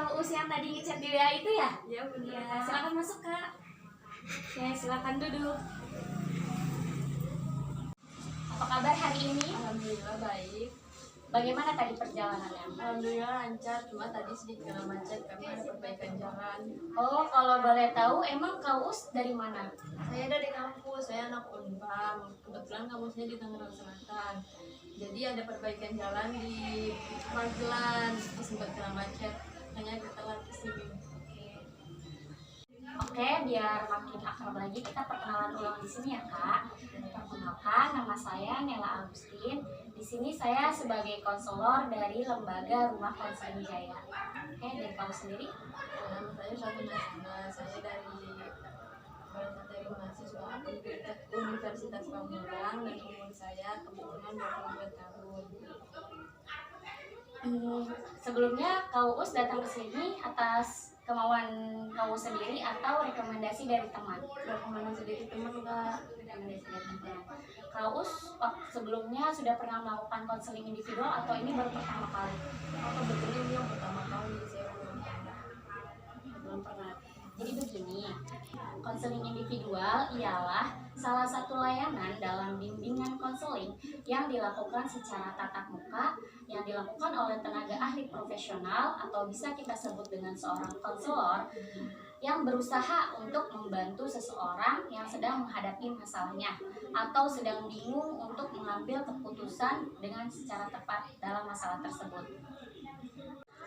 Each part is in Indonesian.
Kak Uus yang tadi ngechat di WA itu ya? Iya benar. Ya, silakan masuk Kak. Ya, silakan duduk. Apa kabar hari ini? Alhamdulillah baik. Bagaimana tadi perjalanannya? Alhamdulillah lancar, cuma tadi sedikit kena macet karena ada perbaikan jalan. Oh, kalau boleh tahu, emang Kak Uus dari mana? Saya dari kampus, saya anak Unpam. Kebetulan kampusnya di Tangerang Selatan. Jadi ada perbaikan jalan di Magelang, sempat kena macet. Hanya kita lagi sini. Oke, biar makin akrab lagi kita perkenalan ulang di sini ya Kak. Perkenalkan, nama saya Nela Agustin. Di sini saya sebagai konselor dari Lembaga Rumah Konseling Jaya. Oke, dari kamu sendiri? Nama saya Satu Nasma, saya dari mahasiswa Universitas Pamulang dan umur saya kebetulan 22 tahun. Sebelumnya Kak Uus datang ke sini atas kemauan Kak Uus sendiri atau rekomendasi dari teman? Rekomendasi dari teman Kak. Rekomendasi dari teman. Kak Uus sebelumnya sudah pernah melakukan konseling individual atau ini baru pertama kali? Kebetulan ini yang pertama kali saya Belum pernah. Jadi begini, konseling individual ialah salah satu layanan dalam bimbingan konseling yang dilakukan secara tatap muka, yang dilakukan oleh tenaga ahli profesional atau bisa kita sebut dengan seorang konselor yang berusaha untuk membantu seseorang yang sedang menghadapi masalahnya atau sedang bingung untuk mengambil keputusan dengan secara tepat dalam masalah tersebut.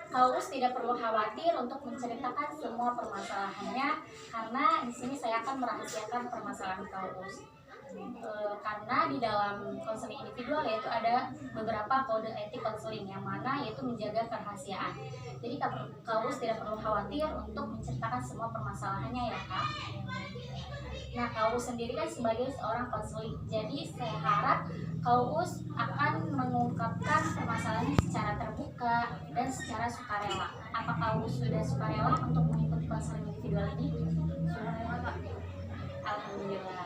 Kak Uus tidak perlu khawatir untuk menceritakan semua permasalahannya karena di sini saya akan merahasiakan permasalahan Kak Uus. Karena di dalam konseling individual yaitu ada beberapa kode etik konseling yang mana yaitu menjaga kerahasiaan. Jadi Kak Uus tidak perlu khawatir untuk menceritakan semua permasalahannya ya Kak. Nah, Kak Uus sendiri kan sebagai seorang konseling, jadi saya harap Kak Uus akan mengungkapkan permasalahannya secara terbuka dan secara sukarela. Apa Kak Uus sudah sukarela untuk mengikuti konseling individual ini? sudah Kak. Alhamdulillah.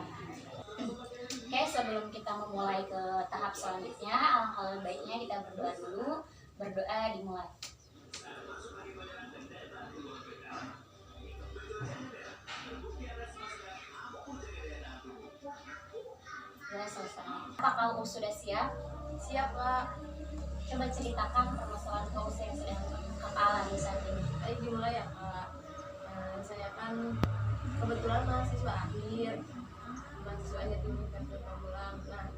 Oke, sebelum kita memulai ke tahap selanjutnya, alangkah baiknya kita berdoa dulu. Berdoa dimulai. Ya, selesai. Apa Kak Uus sudah siap? Siap Kak. Coba ceritakan permasalahan Kak Uus yang sedang Kakak alami saat ini. Baik dimulai ya Kak. Saya kan kebetulan mahasiswa akhir di Universitas Pamulang. Nah,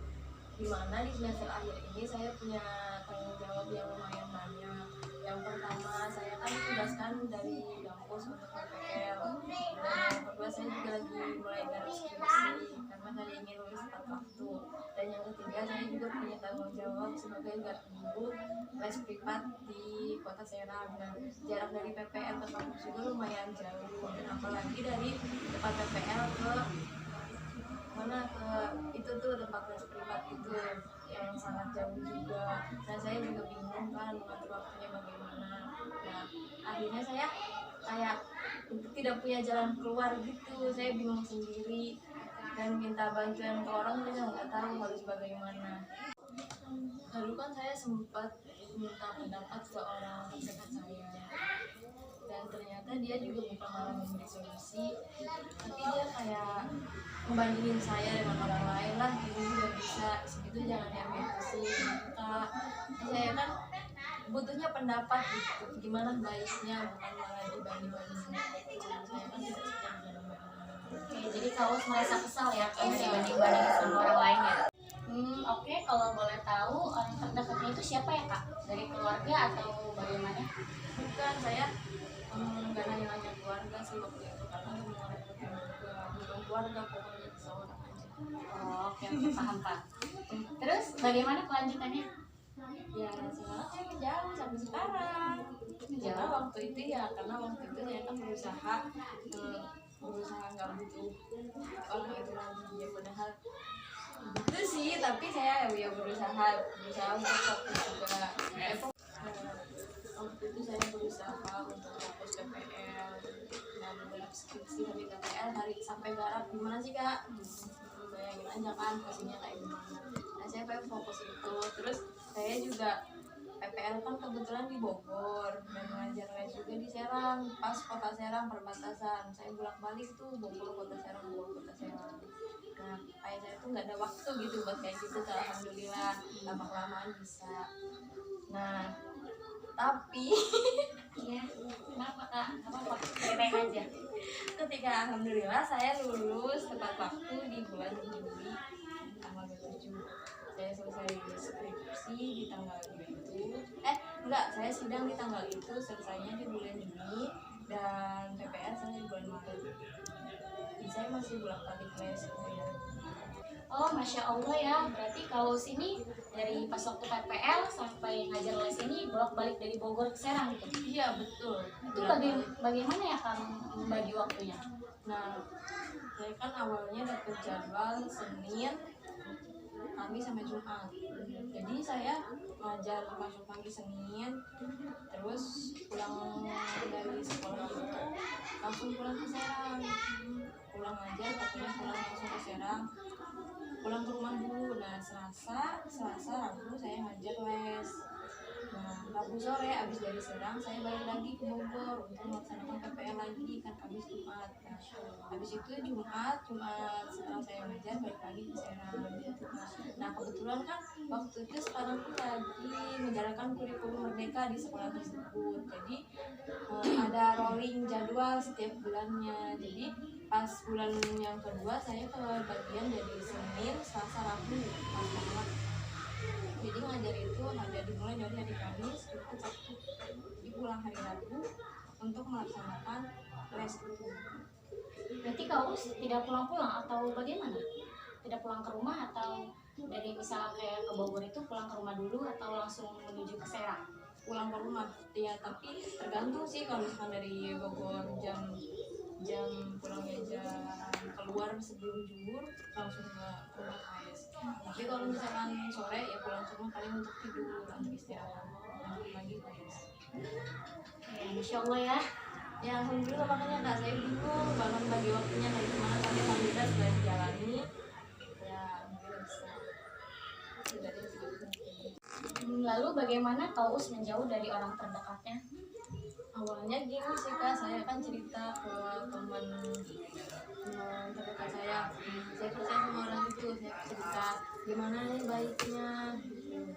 dimana di semester akhir ini saya punya tanggung jawab yang lumayan banyak. Yang pertama saya kan tugaskan dari kampus untuk PPL. Dan yang kedua saya juga lagi mulai garap skripsi karena saya ingin lulus tepat waktu. Dan yang ketiga saya juga punya tanggung jawab sebagai guru les privat di Kota Serang. Dan jarak dari PPL ke kampus juga lumayan jauh. Dan apalagi dari tempat PPL ke mana ke itu tuh tempat les privat itu yang sangat jauh juga. Dan saya juga bingung kan mengatur waktunya bagaimana. Nah, akhirnya saya kayak tidak punya jalan keluar gitu. Saya bingung sendiri dan minta bantuan ke orang, saya nggak tahu harus bagaimana. Lalu kan saya sempat minta pendapat ke orang terdekat saya, dan ternyata dia juga bukan malah memberi solusi, tapi dia kayak membandingin saya dengan orang lain lah, ini juga bisa, segitu jangan diambil pusing Kak. Saya kan butuhnya pendapat gitu, gimana baiknya, bukan malah dibanding-bandingin gitu. Saya kan tidak suka dibanding-bandingin. Oke, jadi Kak Uus merasa kesal ya karena dibanding-bandingin sama orang lain ya. Oke, kalau boleh tahu orang terdekatnya itu siapa ya Kak? Dari keluarga atau bagaimana? Bukan, saya nggak nanya keluarga sih waktu itu karena hubungan juga bukan keluarga, pokoknya seorang aja. Oh, oke, paham Pak. Terus bagaimana kelanjutannya? Ya sekarang saya jauh sampai sekarang. Karena waktu itu karena waktu itu saya kan berusaha nggak butuh orang itu lagi ya, padahal itu sih, tapi saya berusaha untuk fokus juga. Waktu itu saya berusaha untuk fokus PPL dan skripsi dari PPL sampai garap. Gimana sih Kak? Bayangin aja kan posisinya kayak gimana. Nah, saya pengen fokus itu. Terus saya juga PPL kan kebetulan di Bogor dan ngajar les juga di Serang, pas kota Serang perbatasan. Saya bolak-balik tuh Bogor kota Serang, Bogor kota Serang. Nah, kayak saya tuh nggak ada waktu gitu buat kayak gitu. Alhamdulillah lama kelamaan bisa. Nah, tapi Iya, kenapa kak? Apa ceritain aja. ketika alhamdulillah saya lulus tepat waktu di bulan Juli tanggal 27. Saya selesai skripsi di tanggal itu. Saya sidang di tanggal itu, selesainya di bulan Juni, dan PPL saya di bulan Maret. Jadi saya masih bolak-balik les gitu ya. Oh, Masya Allah ya. Berarti kalau sini dari pas waktu PPL sampai ngajar les ini bolak-balik dari Bogor ke Serang gitu. Iya betul. Itu bagaimana ya kamu membagi waktunya? Nah, saya kan awalnya dapat jadwal Senin, Kamis sampai Jumat. Jadi saya ngajar masuk pagi Senin, terus pulang dari sekolah itu langsung pulang ke Serang. Pulang ngajar, katanya pulang langsung ke Serang, pulang ke rumah dulu. Nah, Selasa, Rabu saya ngajar les. Nah, Rabu sore abis dari Serang saya balik lagi ke Bogor untuk melaksanakan PPL lagi kan abis Jumat. Nah, abis itu Jumat setelah saya ngajar balik lagi ke Serang. Nah, kebetulan kan waktu itu sekarang tuh lagi menjalankan kurikulum merdeka di sekolah tersebut. Jadi ada rolling jadwal setiap bulannya. Jadi pas bulan yang kedua saya ke bagian dari Senin, Selasa, Rabu pas banget. Jadi ngajar itu ada dimulai dari hari Kamis, Jumat, Sabtu. Jadi pulang hari Rabu untuk melaksanakan les itu. Berarti kau tidak pulang-pulang atau bagaimana? Tidak pulang ke rumah atau dari misalnya kayak ke Bogor itu pulang ke rumah dulu atau langsung menuju ke Serang? Pulang ke rumah ya, tapi tergantung sih. Kalau misalkan dari Bogor jam pulangnya jam keluar sebelum zuhur langsung ke rumah les. Tapi kalau misalkan sore ya pulang ke rumah paling untuk tidur, untuk istirahat, lanjut lagi les. Ya, Masya Allah ya. Ya alhamdulillah, makanya kak saya bingung banget bagi waktunya kayak gimana, tapi alhamdulillah sudah dijalani. Ya alhamdulillah bisa. Sudah Lalu bagaimana Taus menjauh dari orang terdekatnya? awalnya gini sih kak, saya kan cerita ke teman terdekat saya percaya sama orang itu, saya cerita gimana nih baiknya gitu.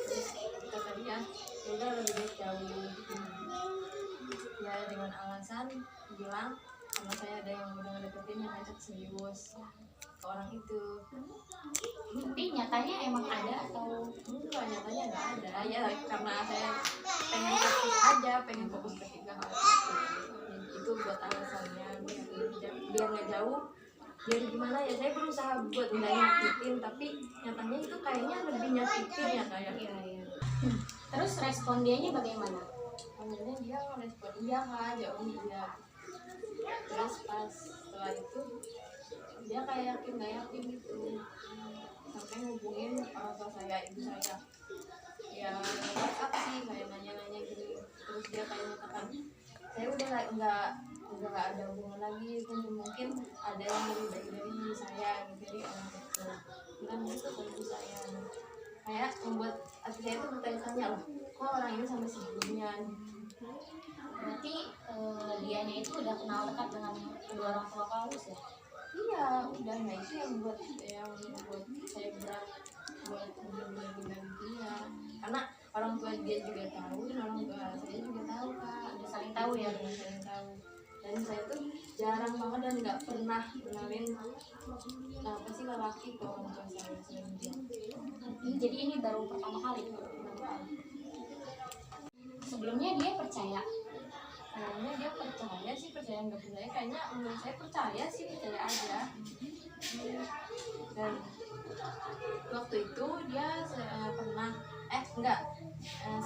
Terus kata dia ya udah lebih baik jauh. Ya dengan alasan bilang sama saya ada yang udah ngedeketin yang ngajak serius ke orang itu. Tapi nyatanya emang ada atau Enggak, nyatanya nggak ada ya, karena saya pengen fokus aja, pengen fokus ketiga hal itu. Itu buat alasannya biar nggak jauh, biar gimana ya, saya berusaha buat nggak nyakitin, tapi nyatanya itu kayaknya lebih nyakitin ya kayak. iya. Terus respon dianya bagaimana? Awalnya dia ngerespon iya kak, jauh iya. Terus pas setelah itu dia kayak yakin nggak yakin gitu, sampai ngubungin orang tua saya, ibu saya ya WhatsApp sih, kayak nanya-nanya gitu. Terus dia kayak mengatakan saya udah nggak ada hubungan lagi, mungkin ada yang lebih baik dari saya gitu, dari orang itu bilang gitu ke ibu saya. Kayak membuat hati saya tuh bertanya-tanya, loh kok orang ini sampai segitunya. Berarti dianya itu udah kenal dekat dengan kedua orang tua Paulus ya? Iya udah, nah itu yang membuat saya berat buat hubungan dia, karena orang tua dia juga tahu dan orang tua saya juga tahu kak, Udah saling tahu ya? udah saling tahu. Dan saya tuh jarang banget dan nggak pernah kenalin apa sih lelaki ke orang tua saya selain dia. Jadi ini baru pertama kali. Sebelumnya dia percaya. Kayaknya dia percaya sih, percaya nggak percaya, kayaknya menurut saya percaya sih, percaya aja. Dan waktu itu dia pernah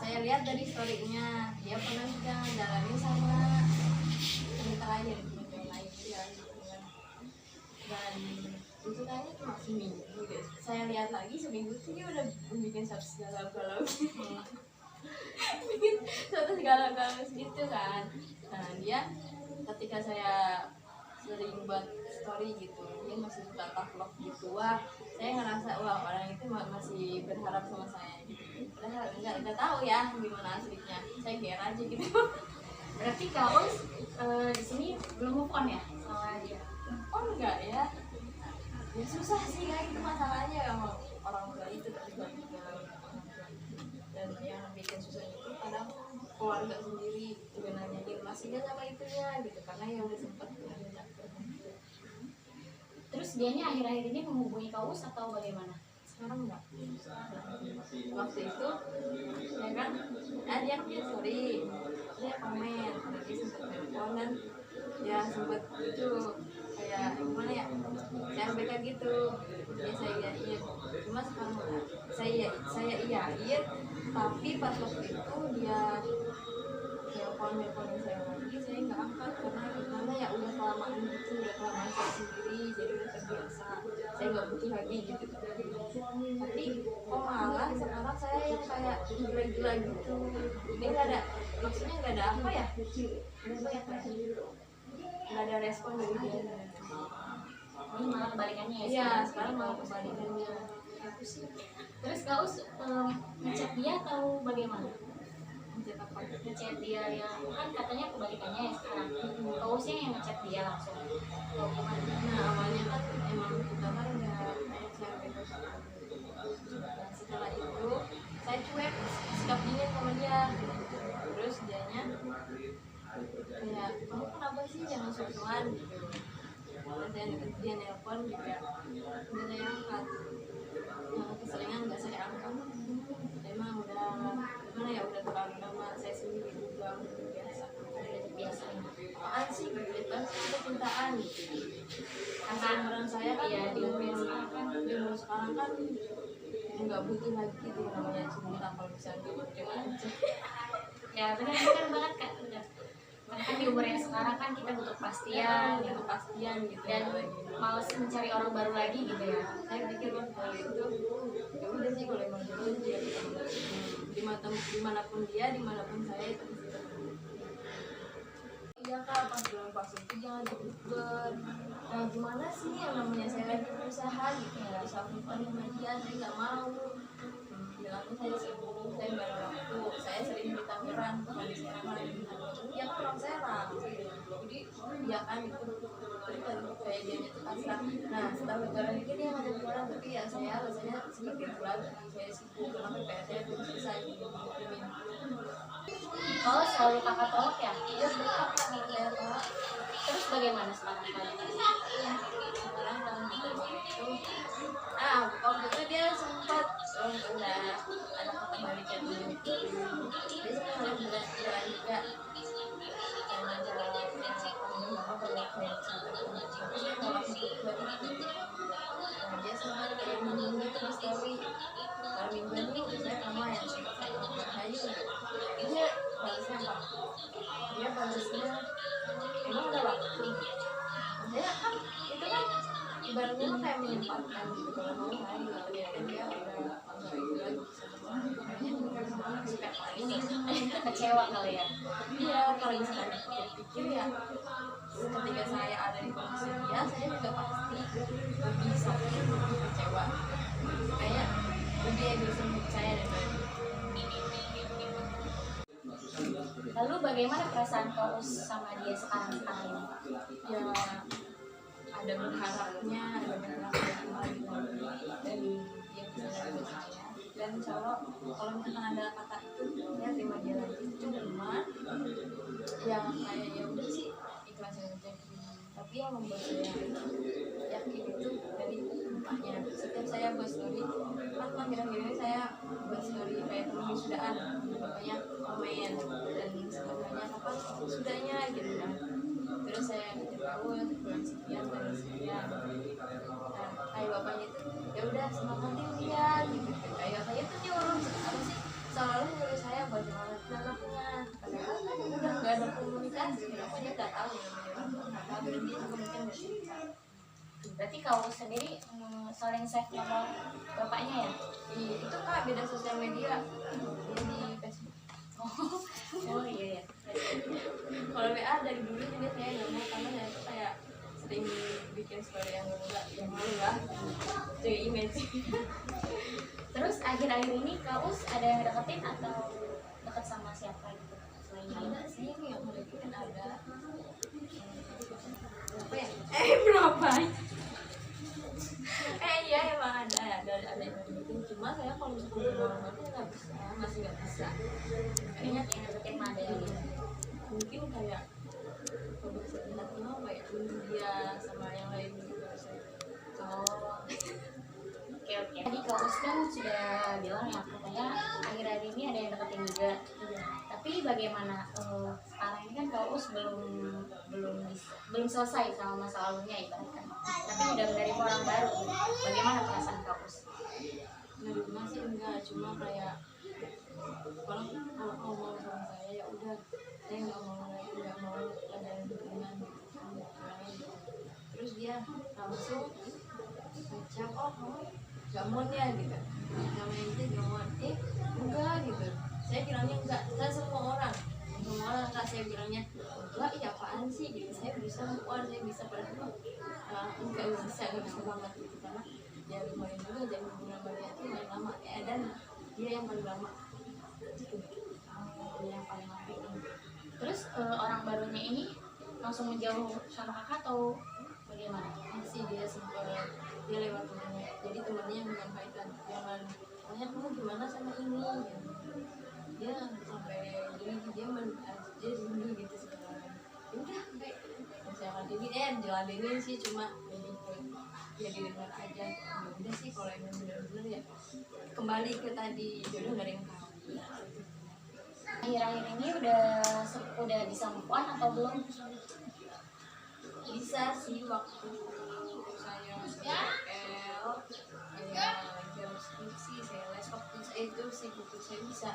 saya lihat dari story-nya dia pernah juga jalanin sama wanita lain ya gitu kan. Dan itu kayaknya cuma seminggu deh, saya lihat lagi seminggu tuh dia udah bikin satu segala galau bikin satu segala galau gitu kan. Nah dia ketika saya sering buat story gitu, dia masih suka vlog gitu. Wah, saya ngerasa wah orang itu masih berharap sama saya gitu. Padahal nggak tahu ya gimana aslinya, saya kira aja gitu. Berarti kau di sini belum move on ya sama dia? Oh enggak ya, ya susah sih kayak itu masalahnya sama orang tua itu tadi juga. Dan yang bikin susah itu kadang keluarga sendiri juga nanyain masih nggak sama itunya gitu, karena yang udah sempet ngajak. Terus dianya akhir-akhir ini menghubungi kau atau bagaimana? Sekarang enggak. Waktu itu ya kan, dia sorry, dia komen, nanti sempet telepon dan ya sempet itu kayak gimana ya, saya mereka gitu, ya saya iyain. Cuma sekarang enggak. Saya iyain, tapi pas waktu itu dia teleponin saya lagi, saya nggak angkat karena gimana ya, udah kelamaan gitu, udah kelamaan saya sendiri, jadi udah terbiasa, saya nggak butuh lagi gitu. Tapi kok malah sekarang saya yang kayak gila-gila gitu, ini nggak ada, maksudnya nggak ada apa ya, nggak ada respon dari dia. Ini malah kebalikannya ya? Iya, sekarang malah kebalikannya. Terus kau ngechat dia atau bagaimana? Ngechat dia yang kan katanya kebalikannya ya sekarang. Kau sih yang ngechat dia langsung atau gimana? Nah awalnya kan emang kita kan udah share gitu. Nah, setelah itu saya cuek, sikap dingin sama dia. Terus dianya kayak, kamu kenapa sih jangan sok-sokan gitu. Dan dia nelpon juga udah saya angkat. Nah, keseringan nggak saya angkat, emang udah gimana ya, udah terlalu lama saya sendiri juga biasa apaan sih gitu kan, percintaan karena orang saya kan ya, di umur sekarang kan nggak butuh lagi gitu namanya cinta, kalau misalnya gitu aja. Ya benar banget Kak, benar. Karena kan di umur yang sekarang kan kita butuh kepastian, Ya, kepastian gitu dan males mencari orang baru lagi gitu ya. Saya pikir kalau itu ya udah sih, kalau emang jodoh dia dimanapun dia, dimanapun saya itu iya kak, pas bulan puasa itu jangan dibukber. Nah gimana sih, yang namanya saya lagi berusaha gitu, nggak bisa bukan sama dia, saya nggak mau. Bilangnya saya sibuk, saya nggak ada waktu, saya sering di Tangerang, bukan di Serang. Ya kan orang Serang, jadi ya kan itu terus kayak dia tuh pasrah. Nah setelah lebaran ini dia ngajak jualan, tapi ya saya rasanya seperti itu lagi, saya sibuk karena PPR saya belum selesai gitu. Oh selalu kakak tolak ya? Iya betul kak, kalau saya tolak. Terus bagaimana sekarang kalian? Sekarang dalam itu, waktu itu dia sempat udah ada kembalikan dulu. Dia sempat ada jalan juga, karena jalan mama perlu kayak tapi saya tolak itu berarti gitu. Nah dia sempat kayak minggu itu di story, kalau mingguan yuk saya sama yang sempat saya ayo. Dia balasnya apa? Dia balasnya emang ada waktu. Saya kan itu kan ibaratnya tuh kayak menyempatkan gitu, kalau mau hari ternyata dia udah nggak itu lagi sama saya. Ini kecewa kali ya? Iya, kalau misalkan pikir ya, ketika saya ada di posisi dia, saya juga pasti lebih sakit, lebih kecewa, kayak lebih egois saya daripada. Lalu bagaimana perasaan kau sama dia sekarang ini? Ya ada berharapnya, ada berharapnya lagi dan dia bisa jaga saya, dan insya Allah kalau misalkan ada kata itu ya terima dia lagi. Cuma yang kayak ya udah sih ikhlas aja, tapi yang membuat saya yakin itu dari mukanya. Setiap saya buat story kan akhir-akhir ini saya buat story kayak teman wisudaan, banyak komen dan sebenarnya kapan sudahnya gitu kan. Terus saya tahu bulan sekian dari sekian. Nah, kayak bapaknya itu ya udah semangatin dia gitu. Kayak bapaknya tuh nyuruh apa sih? Selalu nyuruh saya buat semangatin anaknya. Padahal kan udah nggak ada komunikasi, bapaknya nggak tahu ya, nggak tahu dan dia juga mungkin nggak cerita. Berarti kau sendiri saling save nomor bapaknya ya? Itu kak beda sosial media, dia di Facebook. Oh iya ya. Kalau WA dari dulu juga saya nggak mau, karena saya tuh kayak penting bikin story yang enggak yang malu lah itu image. Terus akhir-akhir ini Kak Us ada yang deketin atau deket sama siapa gitu selain dia? Ada sih yang deketin ada berapa ya berapa iya emang ada yang deketin, cuma saya kalau misalnya orang baru nggak bisa, masih nggak bisa. Ingat yang deketin mah ada gitu. Mungkin kayak hati apa ya, dia sama yang lain gitu. Oh, oke. Tadi Kak Us kan sudah bilang ya katanya akhir-akhir ini ada yang deketin juga. Iya. Tapi bagaimana sekarang ini kan Kak Us belum selesai sama masa lalunya ibaratkan. Tapi udah menerima orang baru. Bagaimana perasaan Kak Us? Nerima sih enggak, cuma kayak kalau ngomong sama saya ya udah, saya nggak mau ada hubungan gitu. Terus dia langsung ngecap, oh kamu gamon ya gitu, namanya itu gamon, enggak gitu. Saya bilangnya enggak, saya semua orang kak saya bilangnya enggak, iya apaan sih gitu. Saya bisa move on, saya bisa padahal enggak bisa banget gitu, karena ya lumayan juga jadi hubungan barunya itu lumayan lama dan dia yang paling lama gitu. Dia yang paling lama. Terus orang barunya ini langsung menjauh sama kakak atau bagaimana? Masih dia sempat dia lewat temannya, jadi temannya yang menyampaikan jangan tanya kamu gimana sama ini gitu. Dia sampai dia rindu gitu sekarang. Udah baik misalkan ini jalanin sih, cuma lebih ke ya didengar aja. Ya udah sih kalau emang benar-benar ya kembali ke tadi jodoh gak ada yang tahu. Akhir-akhir ini udah bisa move on atau belum? Bisa sih, waktu saya PL saya jam skripsi, saya les waktu itu sibuk saya bisa.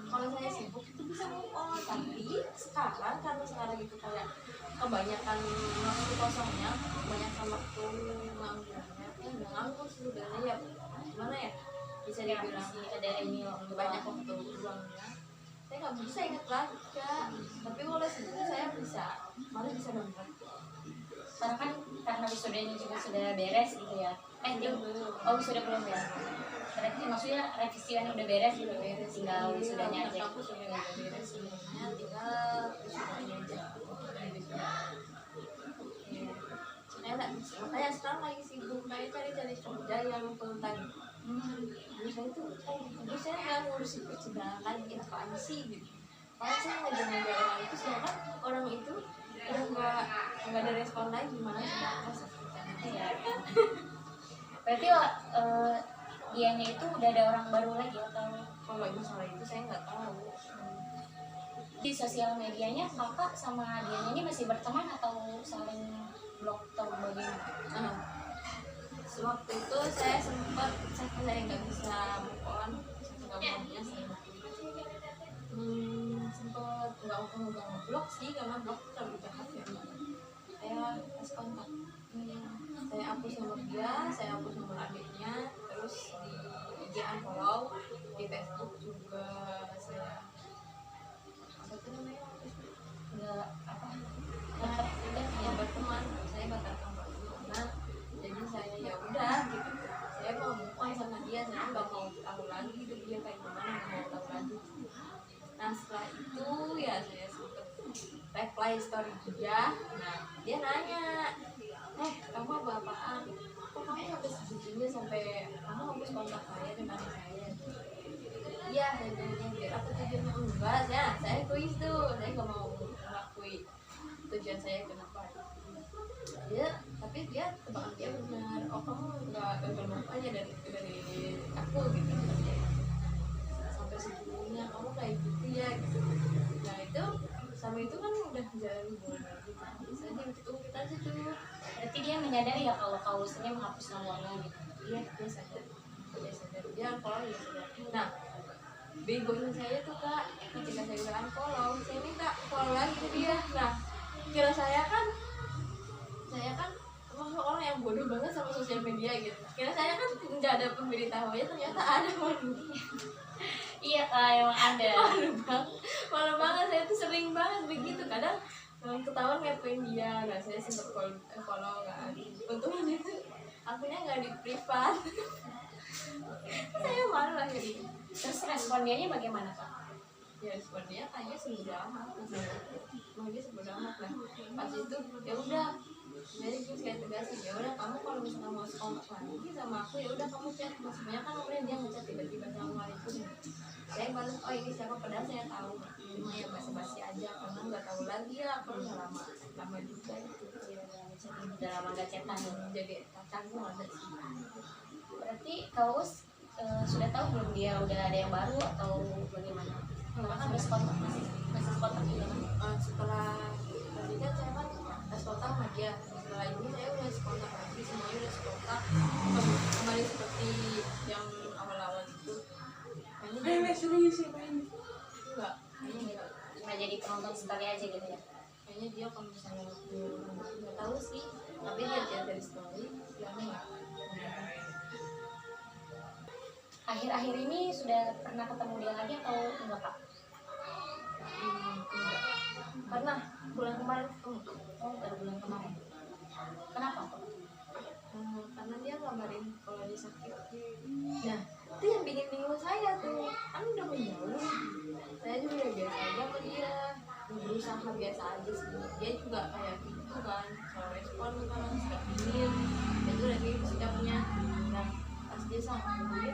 Kalau saya sibuk itu bisa move on, tapi sekarang karena sekarang itu kayak kebanyakan waktu kosongnya, kebanyakan waktu nganggurnya, nggak nganggur sebenarnya ya, gimana ya, bisa dibilang sih ada ini banyak waktu luangnya. Saya nggak bisa inget lagi Kak, tapi kalau sibuk saya bisa, malah bisa banget. sekarang kan karena wisudanya juga sudah beres gitu ya. Sudah belum ya? Berarti maksudnya revisian udah beres gitu, tinggal wisudanya aja. Aku sudah beres semuanya, tinggal wisudanya aja. Saya nggak bisa, makanya sekarang lagi sibuk kayak cari-cari kerja yang full time. Saya tuh saya nggak ngurusin kerjaan lagi, apaan sih gitu. Kalau saya ngejar-ngejar orang itu, sedangkan orang itu udah nggak ada respon lagi, gimana sih? Iya. Berarti dianya itu udah ada orang baru lagi atau? Kalau masalah itu saya nggak tahu. Di sosial medianya kakak sama dianya ini masih berteman atau saling blok atau bagaimana? Sewaktu itu saya sempat saya nggak bisa move on, nggak maunya saya sempat nggak ngeblok sih, karena blok terlalu jahat ya. Saya pas kontak, saya hapus nomor dia, saya hapus nomor adiknya, terus di IG unfollow, di Facebook juga saya apa itu namanya, nggak apa ya berteman, saya batalkan karena jadi saya ya udah gitu, saya mau move on sama dia, saya nggak mau tahu lagi hidup dia kayak gimana, nggak mau tahu lagi. Nah setelah itu ya saya sempet reply story dia. Nah dia nanya, kamu apa-apaan, kok kamu sampai segitunya, sampai kamu hapus kontak saya dengan saya? Iya, saya bilang biar aku tujuannya enggak ya, saya egois tuh, saya nggak mau mengakui tujuan saya kenapa. Dia tapi dia tebakan dia benar, oh kamu nggak move aja dari aku gitu, sampai segitunya kamu kayak gitu ya gitu. Nah itu sama itu kan udah jalan hubungan lagi, saya diungkit aja tuh. Berarti dia menyadari ya kalau kau sendiri menghapus nomornya gitu. Iya, dia sadar, dia unfollow ya sadar. Nah begonya saya tuh Kak, ketika saya udah unfollow, saya minta follow lagi ke dia. Nah kira saya kan termasuk orang yang bodoh banget sama sosial media gitu. Kira saya kan nggak ada pemberitahuannya, ternyata ada malunya. Iya Kak, emang ada. Malu banget, saya tuh sering banget begitu. Kadang ketahuan ngapain dia. Nah saya sempat follow kan, untungnya itu akunnya nggak di privat. Saya malu akhirnya. Terus respon dianya bagaimana Kak? Ya sebenarnya kayaknya sebodo amat, mau dia sebodo amat lah. Pas itu ya udah, jadi terus kayak tegasin, ya udah kamu kalau misalnya mau sekolah lagi sama aku ya udah kamu chat. Maksudnya kan awalnya dia ngechat tiba-tiba assalamualaikum. Saya balas oh ini siapa, padahal saya tahu, cuma ya basa-basi aja karena nggak tahu lagi ya, aku udah lama juga gitu. Udah lama gak chatan. Jadi canggung ada sih. Berarti Kak Us sudah tahu belum dia udah ada yang baru atau bagaimana? Karena kan masih kontak, masih kontak juga kan? Setelah tadi kan saya kan sekontak sama dia, setelah ini saya udah sekontak lagi, semuanya udah sekontak kembali seperti yang awal-awal itu. Ini serius sih main enggak, kayaknya enggak. Cuma jadi penonton sekali aja gitu ya? Kayaknya dia kalau misalnya nggak tahu sih, tapi dia lihat dari story dia enggak. Akhir-akhir ini sudah pernah ketemu dia lagi atau enggak Kak? Enggak. Karena bulan kemarin ketemu. Oh, baru bulan kemarin. Kenapa kok? Karena dia ngabarin kalau dia sakit. Nah, itu yang bikin bingung saya tuh. Kan udah menjauh. Saya juga ya biasa aja sama dia. Berusaha biasa aja sih. Dia juga kayak gitu kan. Kalau respon kan suka dingin. Itu lagi sikapnya. Nah, pas dia sakit,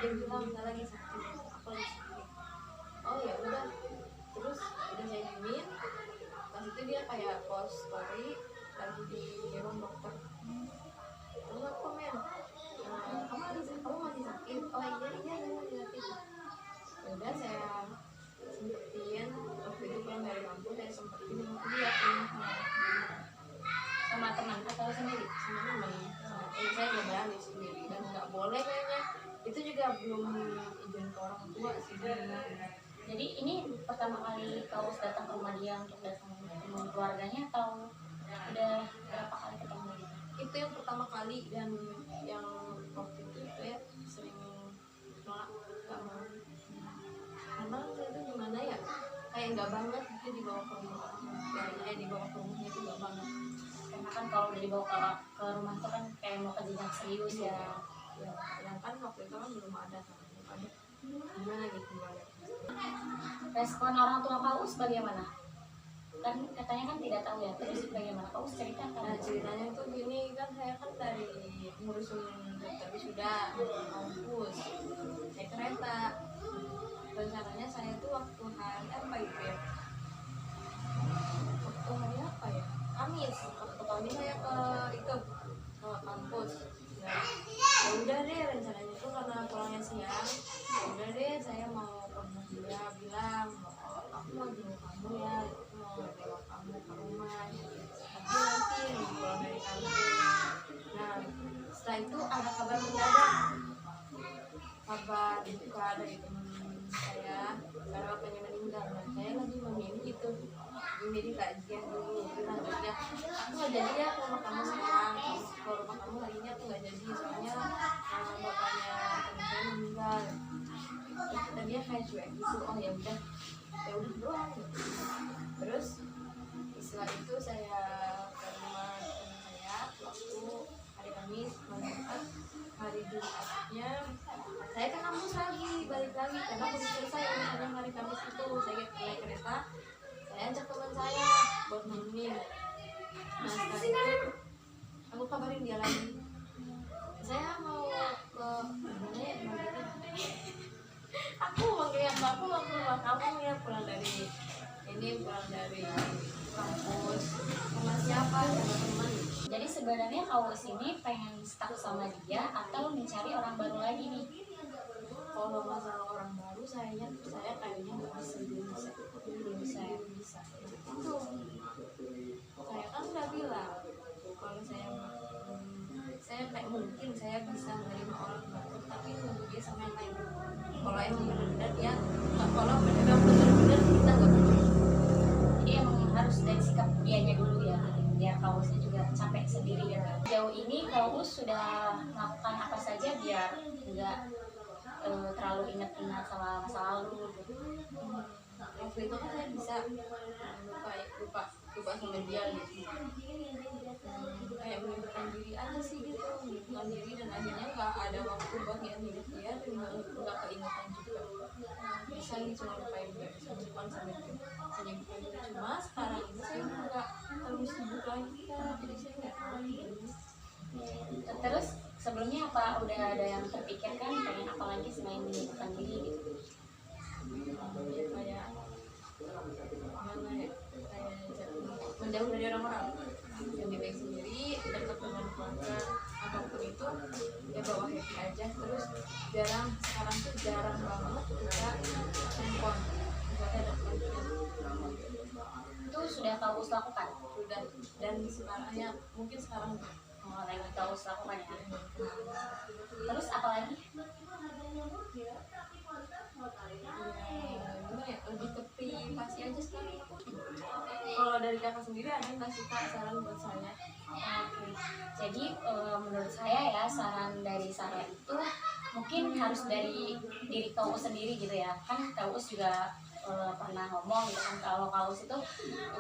dia bilang nggak lagi sakit. Aku lagi sakit. Oh ya udah. Terus udah saya diemin. Pas itu dia kayak post story lagi di ruang dokter. Terus aku komen, kamu masih sakit? Oh iya masih sakit. Ya udah saya sempetin waktu itu pulang dari kampus, saya sempetin sama dia Sama teman atau sendiri? sama teman. Saya nggak berani sendiri dan nggak boleh kayaknya. Itu juga belum izin ke orang tua sih. Jadi ini pertama kali Kak Us datang ke rumah dia untuk datang ketemu keluarganya atau udah berapa kali ketemu gitu? Itu yang pertama kali, dan yang waktu itu saya sering nolak, nggak mau. Karena saya itu gimana ya, kayak nggak banget gitu dibawa ke rumah. Kayaknya dibawa ke rumahnya itu nggak banget. Karena kan kalau udah dibawa ke rumah itu kan kayak mau ke jenjang serius ya. Ya, sedangkan waktu itu kan belum ada gimana gitu banget. Respon orang tua Kak Us bagaimana? Kan katanya kan tidak tahu ya, terus bagaimana? Kak Us cerita kan? Nah ceritanya tuh gini, kan saya kan dari ngurusin dokter wisuda kampus naik kereta. Rencananya saya tuh waktu hari apa itu ya, waktu hari apa ya, Kamis. Waktu Kamis saya ke kampus. Nah ya udah deh, rencananya tuh karena pulangnya siang, ya udah deh saya mau ke rumah dia, bilang aku mau jemput kamu ya, aku mau bawa kamu ke rumah, tapi nanti pulang dari kampus. Nah setelah itu ada kabar mendadak, kabar duka dari teman saya karena bapaknya meninggal. Nah saya lagi memilih itu, memilih kajian dulu. Lanjutnya aku nggak jadi ya ke rumah kamu sekarang, ke rumah kamu hari ini aku nggak jadi, soalnya bapaknya teman saya meninggal. Dan dia kayak cuek gitu, oh ya udah doang gitu. Terus setelah itu saya ke rumah teman saya waktu hari Kamis. Hari Jumatnya saya ke kampus lagi, balik lagi karena udah selesai urusannya hari Kamis itu. Saya naik kereta, saya ajak teman saya buat nemenin. Nah setelah itu aku kabarin dia lagi, saya mau ke mana ya, aku manggil aku mau ke rumah kamu ya, pulang dari kampus sama siapa, sama teman. Jadi sebenarnya Kak Us ini pengen stuck sama dia atau mencari orang baru lagi nih? Kalau masalah orang baru saya kayaknya nggak bisa. Itu saya kan udah bilang kalau saya kayak mungkin saya bisa menerima orang baru, tapi nunggu dia sama yang lain. Kalau emang benar-benar dia, kalau benar-benar kita nggak perlu. Jadi emang harus dari sikap dianya dulu ya, biar Kak Usnya juga capek sendiri ya. Jauh ini Kak Us sudah melakukan apa saja biar nggak terlalu ingat-ingat sama masa lalu gitu. waktu itu kan saya bisa lupa sama dia gitu. Kayak mengundurkan diri aja sih gitu, mengundurkan diri, dan akhirnya nggak ada waktu buat ingat dia, dan nggak keingetan juga. Bisa nih cuma lupain dia, bisa lupain sama dia, hanya bukan diri. Cuma sekarang ini saya udah nggak terlalu sibuk lagi kan, jadi saya nggak tahu gitu. Terus sebelumnya apa udah ada yang terpikirkan pengen apa lagi selain mengundurkan diri gitu? Kayak gimana ya, kayak menjauh dari orang-orang, lebih baik sendiri, dekat dengan keluarga, apapun itu ya bawa happy aja. Terus sekarang tuh jarang banget kita handphone, misalnya ada keluarga. Itu sudah tahu lakukan? Sudah, dan sekarang ya mungkin sekarang Lagi tahu lakukan ya. Terus apa lagi? gimana ya, lebih ke privasi aja sekarang. Kalau dari kakak sendiri ada nggak sih kak saran buat saya? Oke, jadi menurut saya ya saran dari saya itu mungkin harus dari diri Kaus sendiri gitu ya. Kan Kaus juga pernah ngomong gitu kan kalau Kaus itu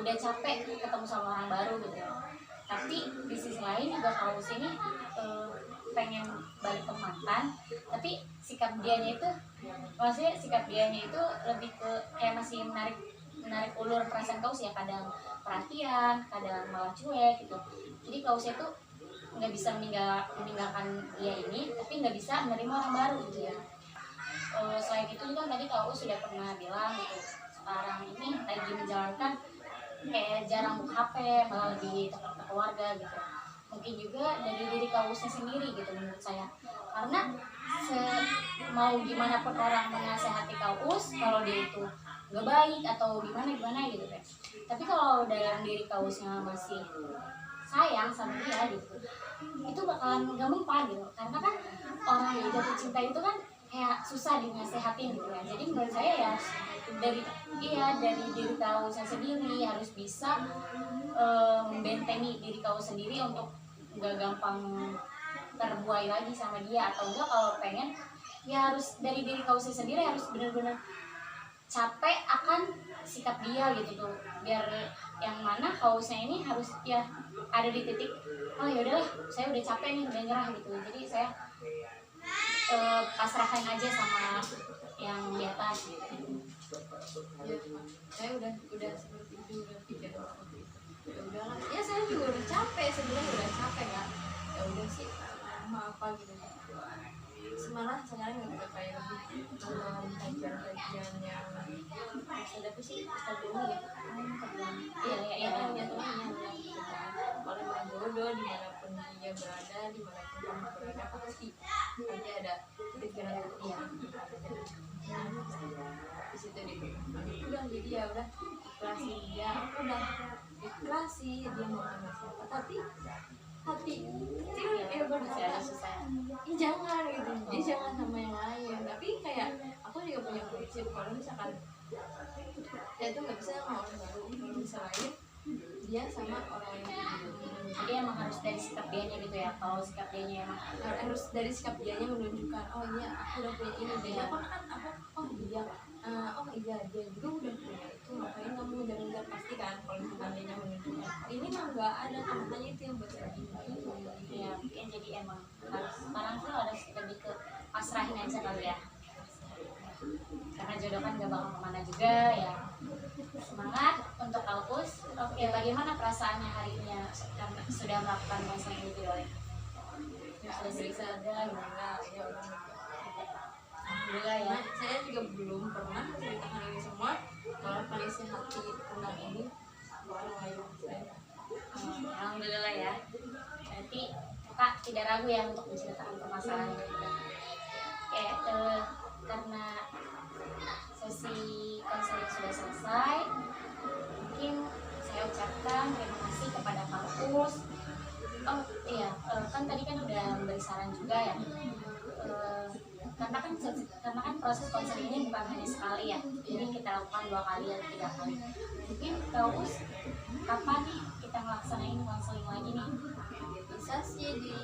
udah capek ketemu sama orang baru gitu ya. Tapi di sisi lain juga Kaus ini pengen balik ke mantan, tapi sikap dianya itu, maksudnya sikap dianya itu lebih ke kayak masih menarik ulur perasaan Kaus ya, kadang perhatian, kadang malah cuek gitu. Jadi Kausnya tuh nggak bisa meninggalkan dia ini, tapi nggak bisa menerima orang baru gitu ya. Selain itu juga tadi Kaus sudah pernah bilang gitu, sekarang ini lagi menjalankan kayak jarang buka HP, malah lebih dekat ke keluarga gitu. Mungkin juga dari diri Kausnya sendiri gitu menurut saya, karena mau gimana pun orang menasehati Kaus kalau dia itu nggak baik atau gimana gitu kan, tapi kalau dalam diri Kausnya masih sayang sama dia gitu, itu bakalan nggak mempan gitu. Karena kan orang yang jatuh cinta itu kan kayak susah dinasehatin gitu ya. Jadi menurut saya ya dari diri Kausnya sendiri harus bisa membentengi diri Kaus sendiri untuk nggak gampang terbuai lagi sama dia. Atau enggak kalau pengen ya harus dari diri Kausnya sendiri harus benar-benar capek akan sikap dia gitu tuh, biar yang mana Kausnya ini harus ya ada di titik oh ya udahlah saya udah capek nih, udah nyerah gitu. Jadi saya pasrahkan aja sama yang di atas gitu. Ya, saya udah seperti itu, udah pikir seperti itu. Ya udahlah, ya saya juga udah capek, sebenarnya udah capek kan. Ya udah sih, mau apa gitu. Malah sekarang udah kayak lebih kajian-kajian yang ada apa sih, Ustaz Doni ya. Iya kan jatuhnya oleh yang jodoh dimanapun dia berada, dimanapun kamu berada, pasti ada pikiran dia. Di situ udah, jadi ya udah ikhlasin dia, aku udah ikhlasi dia mau sama siapa, tapi hati kecil ya berkata jangan gitu, dia jangan sama yang lain. Tapi kayak aku juga punya prinsip, kalau misalkan dia tuh nggak bisa sama orang baru, kalau misalnya dia sama orang yang Jadi emang harus dari sikap dianya gitu ya. Kalau sikap dianya emang harus dari sikap dianya menunjukkan oh iya aku udah punya ini, dia apa kan apa oh dia dia juga udah punya itu, ngapain kamu ngejar-ngejar, pasti kan kalau misalkan dia menunjukkan ini mah nggak ada, makanya itu yang buat saya bingung ya mungkin jadi emang harus sekarang tuh harus lebih ke pasrahin aja kali ya, karena jodoh kan gak bakal kemana juga ya. Semangat untuk Kaus. Oke, bagaimana perasaannya hari ini ya karena sudah melakukan konseling individual ya? Sudah bisa ada enggak ya udah alhamdulillah ya. Saya juga belum pernah menceritakan ini semua, kalau kondisi hati tentang ini orang lain saya. Alhamdulillah ya. Berarti Kak tidak ragu ya untuk menceritakan permasalahan ini. Oke, karena sesi konseling sudah selesai, mungkin saya ucapkan terima kasih kepada Kaus. Oh iya, kan tadi kan udah memberi saran juga ya. Karena kan proses konseling ini bukan hanya sekali ya, jadi kita lakukan 2 kali atau 3 kali. Mungkin Kaus kapan nih kita ngelaksanain konseling lagi nih? Bisa sih di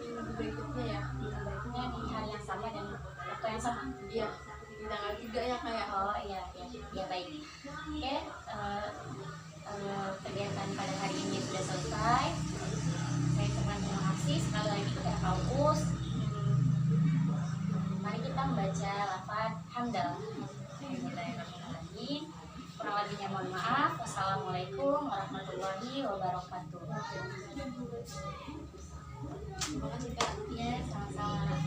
minggu berikutnya ya, Berikutnya di hari yang sama dan waktu yang sama. iya di tanggal 3 ya kayak Oh iya, Ya baik. Oke, kegiatan pada hari ini sudah selesai. Saya ucapkan terima kasih sekali lagi kepada Kak Uus. Mari kita membaca lafaz hamdal. Bismillahirrahmanirrahim. Kurang lebihnya mohon maaf. Wassalamualaikum warahmatullahi wabarakatuh. Terima kasih Kak. Ya, sama-sama.